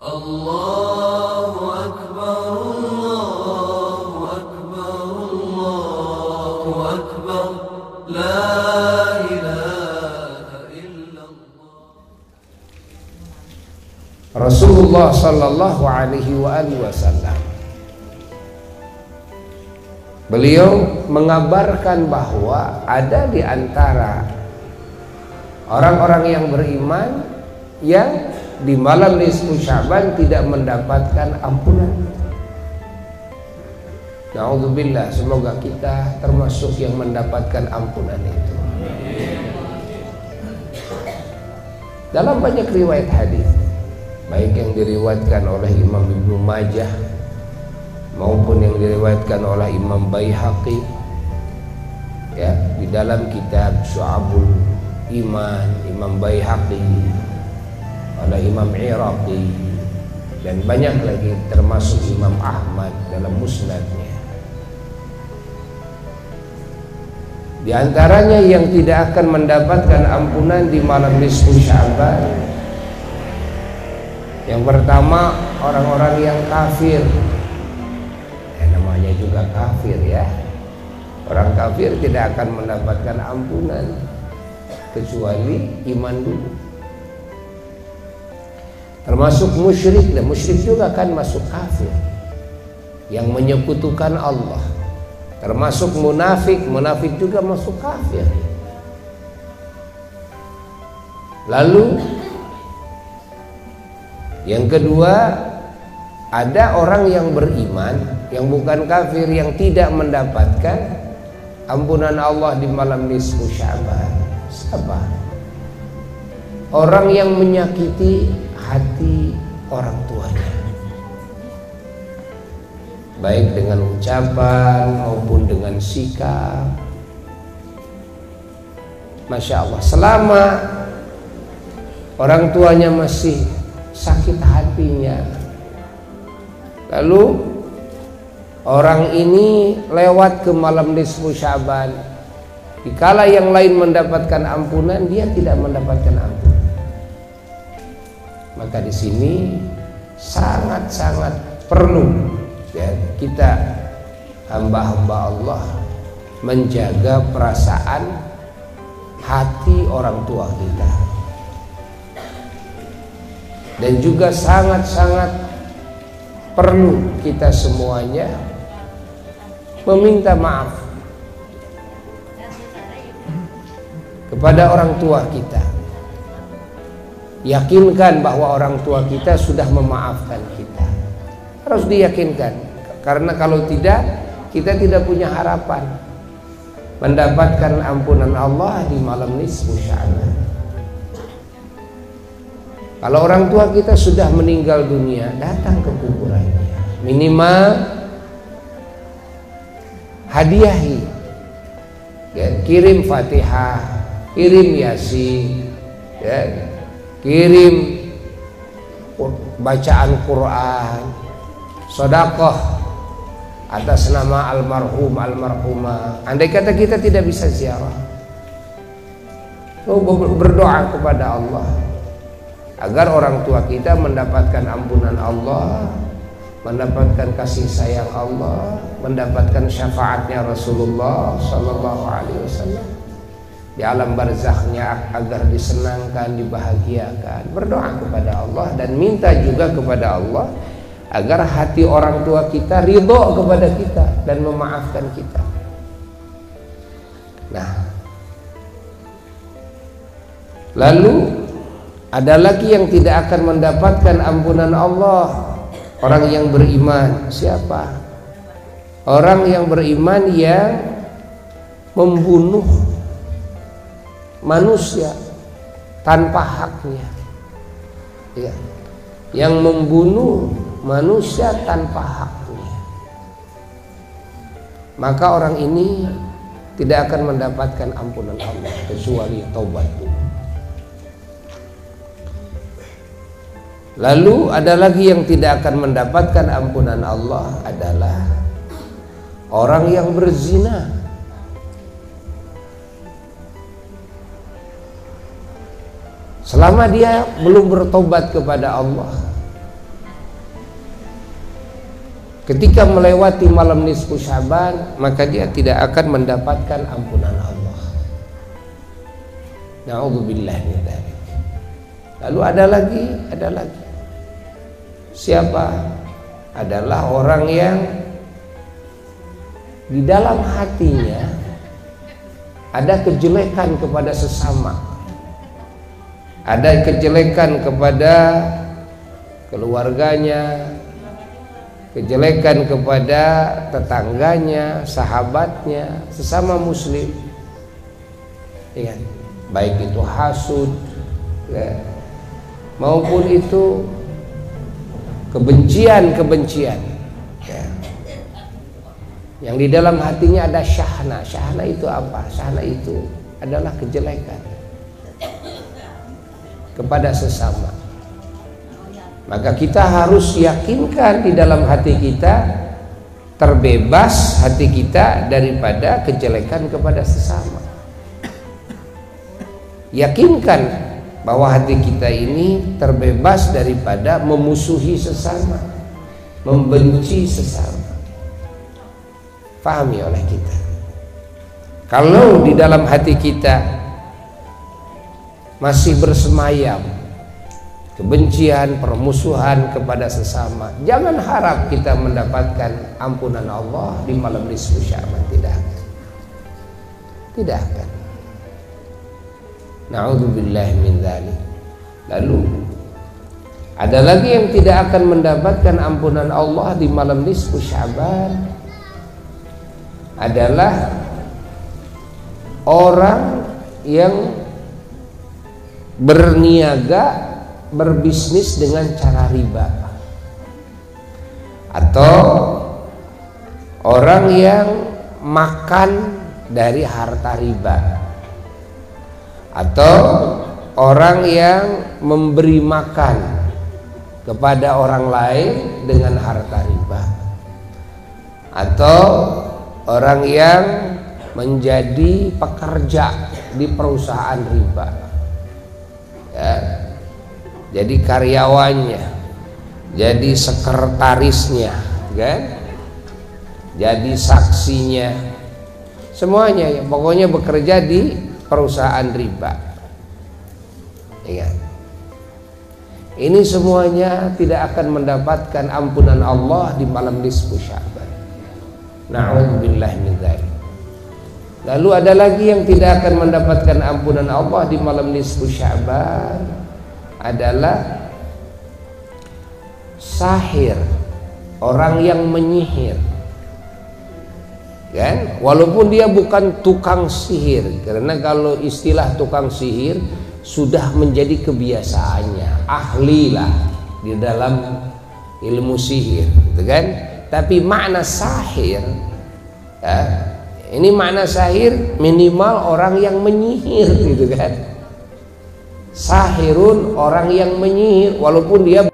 Allahu Akbar, Allahu Akbar, Allahu Akbar, la ilaha illallah. Rasulullah sallallahu alaihi wasallam, beliau mengabarkan bahwa ada di antara orang-orang yang beriman yang di malam nisfu Sya'ban tidak mendapatkan ampunan. Na'udzubillah, semoga kita termasuk yang mendapatkan ampunan itu. Dalam banyak riwayat hadis, baik yang diriwayatkan oleh Imam Ibnu Majah maupun yang diriwayatkan oleh Imam Baihaqi, ya, di dalam kitab Syu'abul Iman Imam Baihaqi, oleh Imam Iraqi, dan banyak lagi termasuk Imam Ahmad dalam musnadnya. Di antaranya yang tidak akan mendapatkan ampunan di malam nisfu Sya'ban, yang pertama orang-orang yang kafir. Namanya juga kafir, ya. Orang kafir tidak akan mendapatkan ampunan kecuali iman dulu. Termasuk musyrik, dan musyrik juga kan masuk kafir, yang menyekutukan Allah. Termasuk munafik, munafik juga masuk kafir. Lalu yang kedua, ada orang yang beriman yang bukan kafir yang tidak mendapatkan ampunan Allah di malam nisfu Sya'ban. Siapa? Orang yang menyakiti hati orang tuanya, baik dengan ucapan maupun dengan sikap. Masya Allah, selama orang tuanya masih sakit hatinya, lalu orang ini lewat ke malam nisfu Sya'ban, dikala yang lain mendapatkan ampunan, dia tidak mendapatkan ampunan. Maka di sini sangat-sangat perlu, ya, kita hamba-hamba Allah menjaga perasaan hati orang tua kita, dan juga sangat-sangat perlu kita semuanya meminta maaf kepada orang tua kita. Yakinkan bahwa orang tua kita sudah memaafkan kita. Harus diyakinkan, karena kalau tidak, kita tidak punya harapan mendapatkan ampunan Allah di malam nisfu Sya'ban. Kalau orang tua kita sudah meninggal dunia, datang ke kuburannya, minimal hadiahi, ya, kirim Fatihah, kirim Yasin, ya, kirim bacaan Quran, sedekah atas nama almarhum almarhumah. Andai kata kita tidak bisa ziarah, berdoa kepada Allah agar orang tua kita mendapatkan ampunan Allah, mendapatkan kasih sayang Allah, mendapatkan syafaatnya Rasulullah sallallahu alaihi wasallam di alam barzakhnya, agar disenangkan, dibahagiakan. Berdoa kepada Allah dan minta juga kepada Allah agar hati orang tua kita ridho kepada kita dan memaafkan kita. Nah, lalu ada lagi yang tidak akan mendapatkan ampunan Allah, orang yang beriman. Siapa? Orang yang beriman yang membunuh manusia tanpa haknya, ya, yang membunuh manusia tanpa haknya, maka orang ini tidak akan mendapatkan ampunan Allah kecuali taubat dulu. Lalu ada lagi yang tidak akan mendapatkan ampunan Allah adalah orang yang berzina. Selama dia belum bertobat kepada Allah, ketika melewati malam nisfu Sya'ban, maka dia tidak akan mendapatkan ampunan Allah. Na'udzubillah min dzalik. Lalu ada lagi. Siapa? Adalah orang yang di dalam hatinya ada kejelekan kepada sesama, ada kejelekan kepada keluarganya, kejelekan kepada tetangganya, sahabatnya, sesama muslim. Ingat, baik itu hasud ya, maupun itu kebencian ya. Yang di dalam hatinya ada syahna. Syahna itu apa? Syahna itu adalah kejelekan kepada sesama. Maka kita harus yakinkan di dalam hati kita, terbebas hati kita daripada kejelekan kepada sesama. Yakinkan bahwa hati kita ini terbebas daripada memusuhi sesama, membenci sesama. Pahami oleh kita. Kalau di dalam hati kita masih bersemayam kebencian, permusuhan kepada sesama, jangan harap kita mendapatkan ampunan Allah di malam nisfu Sya'ban. Tidak akan. Na'udzubillah min dzalik. Lalu ada lagi yang tidak akan mendapatkan ampunan Allah di malam nisfu Sya'ban, adalah orang yang berniaga, berbisnis dengan cara riba, atau orang yang makan dari harta riba, atau orang yang memberi makan kepada orang lain dengan harta riba, atau orang yang menjadi pekerja di perusahaan riba ya, jadi karyawannya, jadi sekretarisnya kan, jadi saksinya, semuanya ya, pokoknya bekerja di perusahaan riba. Ingat, ini semuanya tidak akan mendapatkan ampunan Allah di malam nisfu Sya'ban. Na'udzubillah min dzalik. Lalu ada lagi yang tidak akan mendapatkan ampunan Allah di malam nisfu Sya'ban, adalah sahir, orang yang menyihir. Kan? Walaupun dia bukan tukang sihir, karena kalau istilah tukang sihir sudah menjadi kebiasaannya, ahlilah di dalam ilmu sihir, gitu kan? Tapi makna sahir ya, ini makna sahir minimal orang yang menyihir, gitu kan? Sahirun, orang yang menyihir, walaupun dia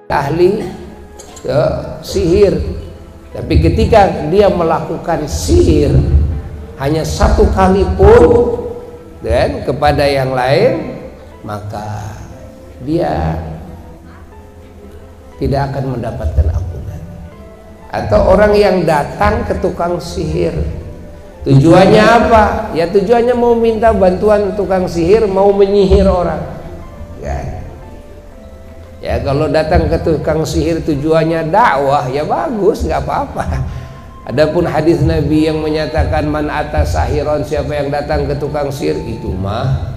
ahli sihir, tapi ketika dia melakukan sihir hanya satu kali pun dan kepada yang lain, maka dia tidak akan mendapatkan ampunan. Atau orang yang datang ke tukang sihir, tujuannya apa? Ya tujuannya mau minta bantuan tukang sihir, mau menyihir orang ya kalau datang ke tukang sihir tujuannya dakwah, ya bagus, nggak apa-apa. Adapun hadis Nabi yang menyatakan man atas sahiron, siapa yang datang ke tukang sihir, itu mah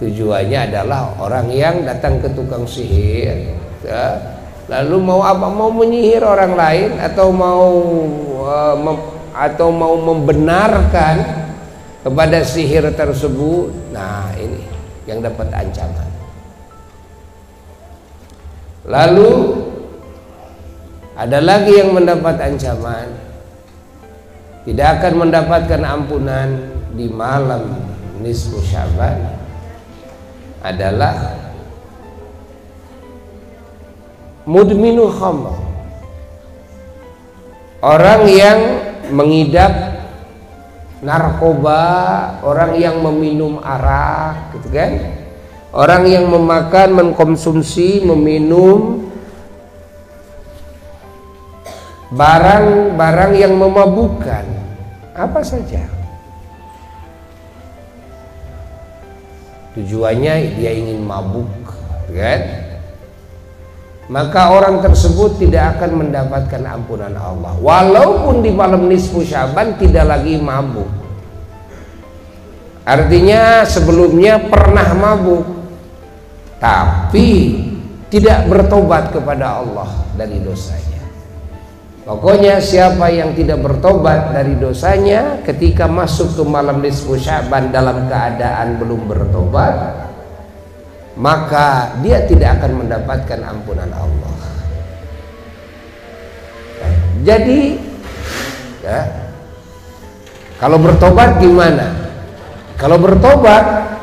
tujuannya adalah orang yang datang ke tukang sihir ya, lalu mau apa? Mau menyihir orang lain, atau mau membenarkan kepada sihir tersebut. Nah, ini yang dapat ancaman. Lalu ada lagi yang mendapat ancaman, tidak akan mendapatkan ampunan di malam nisfu Sya'ban, adalah mudminul khamr, orang yang mengidap narkoba, orang yang meminum arak, gitu kan? Orang yang memakan, mengkonsumsi, meminum barang-barang yang memabukkan, apa saja. Tujuannya dia ingin mabuk, kan? Maka orang tersebut tidak akan mendapatkan ampunan Allah. Walaupun di malam nisfu Syaban tidak lagi mabuk. Artinya sebelumnya pernah mabuk, tapi tidak bertobat kepada Allah dari dosanya. Pokoknya siapa yang tidak bertobat dari dosanya ketika masuk ke malam nisfu Syaban dalam keadaan belum bertobat, maka dia tidak akan mendapatkan ampunan Allah. Jadi ya, kalau bertobat gimana? Kalau bertobat,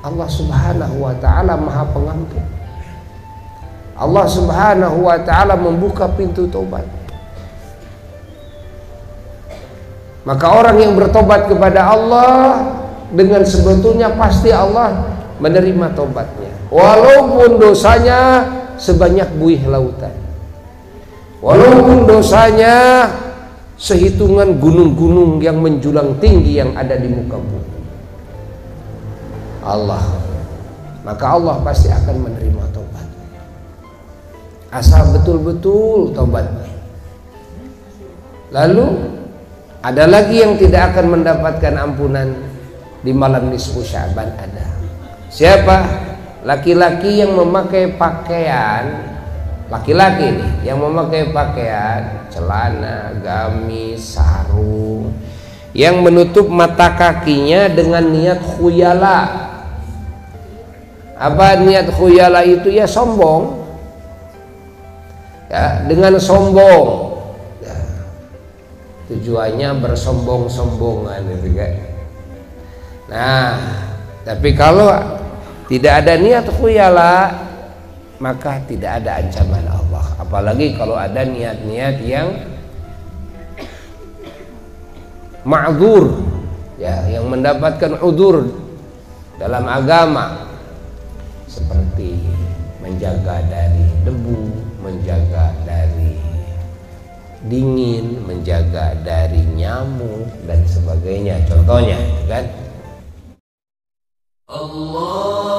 Allah Subhanahu wa ta'ala Maha Pengampun. Allah Subhanahu wa ta'ala membuka pintu tobat. Maka orang yang bertobat kepada Allah, dengan sebetulnya pasti Allah menerima tobatnya, walaupun dosanya sebanyak buih lautan, walaupun dosanya sehitungan gunung-gunung yang menjulang tinggi yang ada di muka bumi. Maka Allah pasti akan menerima tobat, asal betul-betul tobatnya. Lalu ada lagi yang tidak akan mendapatkan ampunan di malam nisfu Syaban. Ada siapa? Laki-laki yang memakai pakaian, laki-laki nih yang memakai pakaian celana, gamis, sarung yang menutup mata kakinya dengan niat khuyala. Apa niat khuyala itu? Ya sombong, ya, dengan sombong, ya, tujuannya bersombong-sombongan gitu kan. Nah, tapi kalau tidak ada niat khuyala, maka tidak ada ancaman Allah. Apalagi kalau ada niat-niat yang ma'dzur, ya, yang mendapatkan udzur dalam agama, seperti menjaga dari debu, menjaga dari dingin, menjaga dari nyamuk dan sebagainya. Contohnya, kan? Allah